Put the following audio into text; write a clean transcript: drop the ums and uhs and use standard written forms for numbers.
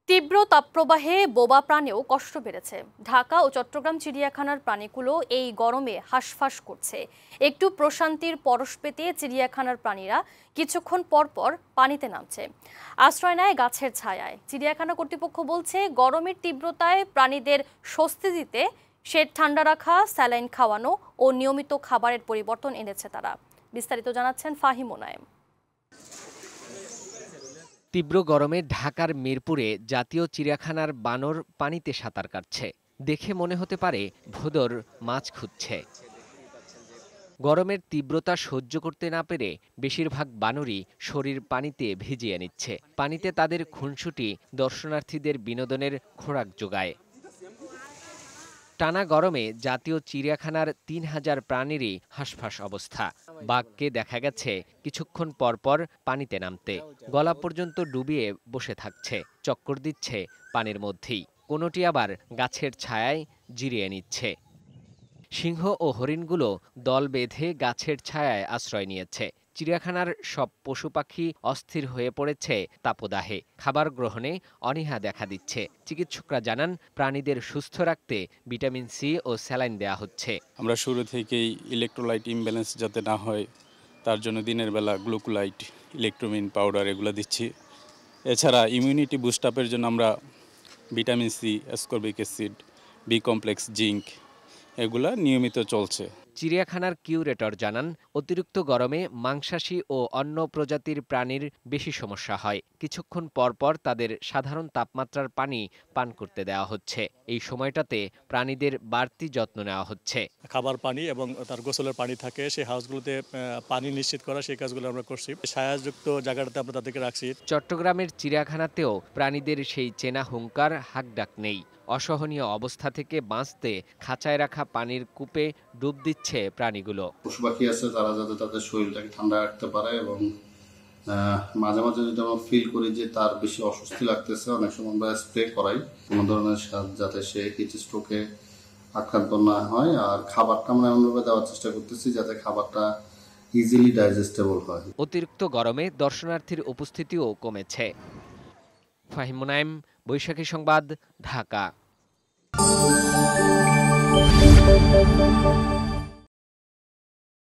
তীব্র তাপপ্রবাহে বোবা প্রাণেও কষ্ট বেড়েছে। ঢাকা ও চট্টগ্রাম চিড়িয়াখানার প্রাণীগুলো এই গরমে হাঁসফাঁস করছে। একটু প্রশান্তির পরশ পেতে চিড়িয়াখানার প্রাণীরা কিছুক্ষণ পর পর পানিতে নামছে, আশ্রয় নেয় গাছের ছায়ায়। চিড়িয়াখানা কর্তৃপক্ষ বলছে, গরমের তীব্রতায় প্রাণীদের স্বস্তি দিতে শেড ঠান্ডা রাখা, স্যালাইন খাওয়ানো ও নিয়মিত খাবারের পরিবর্তন এনেছে তারা। বিস্তারিত জানাচ্ছেন ফাহিম মোনায়েম। তীব্র গরমে ঢাকার মিরপুরে জাতীয় চিড়িয়াখানার বানর পানিতে সাঁতার কাটছে। দেখে মনে হতে পারে ভোঁদর মাছ খুঁজছে। গরমের তীব্রতা সহ্য করতে না পেরে বেশিরভাগ বানরই শরীর পানিতে ভিজিয়ে নিচ্ছে। পানিতে তাদের খুনসুটি দর্শনার্থীদের বিনোদনের খোরাক যোগায়। টানা গরমে জাতীয় চিড়িয়াখানার ৩,০০০ প্রাণীরই হাঁসফাঁস অবস্থা। বাঘকে দেখা গেছে কিছুক্ষণ পর পর পানিতে নামতে, গলা পর্যন্ত ডুবিয়ে বসে থাকছে, চক্কর দিচ্ছে পানির মধ্যেই। কোনোটি আবার গাছের ছায়ায় জিরিয়ে নিচ্ছে। সিংহ ও হরিণগুলো দল বেঁধে গাছের ছায়ায় আশ্রয় নিয়েছে। চিড়িয়াখানার সব পশু পাখি অস্থির হয়ে পড়েছে তাপদাহে। খাবার গ্রহণে অনীহা দেখা দিচ্ছে। চিকিৎসকরা জানান, প্রাণীদের সুস্থ রাখতে ভিটামিন সি ও স্যালাইন দেওয়া হচ্ছে। আমরা শুরু থেকেই ইলেকট্রোলাইট ইমব্যালেন্স যাতে না হয় তার জন্য দিনের বেলা গ্লুকোলাইট, ইলেকট্রোমিন পাউডার এগুলো দিচ্ছি। এছাড়া ইমিউনিটি বুস্ট আপের জন্য আমরা vitamin C, ascorbic acid, B complex, zinc এগুলা নিয়মিত চলছে। চিড়িয়াখানার কিউরেটর জানান, অতিরিক্ত গরমে মাংসাশী ও অন্য প্রজাতির প্রাণীর বেশি সমস্যা হয়। কিছুক্ষণ পর পর তাদের সাধারণ তাপমাত্রার পানি পান করতে দেওয়া হচ্ছে। এই সময়টাতে প্রাণীদের বাড়তি যত্ন নেওয়া হচ্ছে। খাবার পানি এবং তার গোসলের পানি থাকে, সেই হাউসগুলোতে পানি নিশ্চিত করা, সেই কাজগুলো আমরা করছি। ছায়াযুক্ত জায়গাটাতে আমরা তাদেরকে রাখছি। চট্টগ্রামের চিড়িয়াখানাতেও প্রাণীদের সেই চেনা হুঙ্কার, হাকডাক নেই। অসহনীয় অবস্থা থেকে বাঁচতে খাঁচায় রাখা পানির কূপে ডুব দিচ্ছে প্রাণীগুলো। পশু পাখি আছে, তারা যাতে তাদের শরীরটাকে ঠান্ডা রাখতে পারে এবং মাঝে মাঝে যদি আমরা ফিল করি যে তার বেশি অস্বস্তি লাগতেছে, অনেক সময় আমরা স্প্রে করাই কোনো ধরনের সার, যাতে সে হিট স্ট্রোকে আক্রান্ত না হয়। আর খাবারটা আমরা এমনভাবে দেওয়ার চেষ্টা করতেছি যাতে খাবারটা ইজিলি ডাইজেস্টেবল হয়। অতিরিক্ত গরমে দর্শনার্থীর উপস্থিতিও কমেছে। ফাহিম মোনায়েম, বৈশাখী সংবাদ, ঢাকা।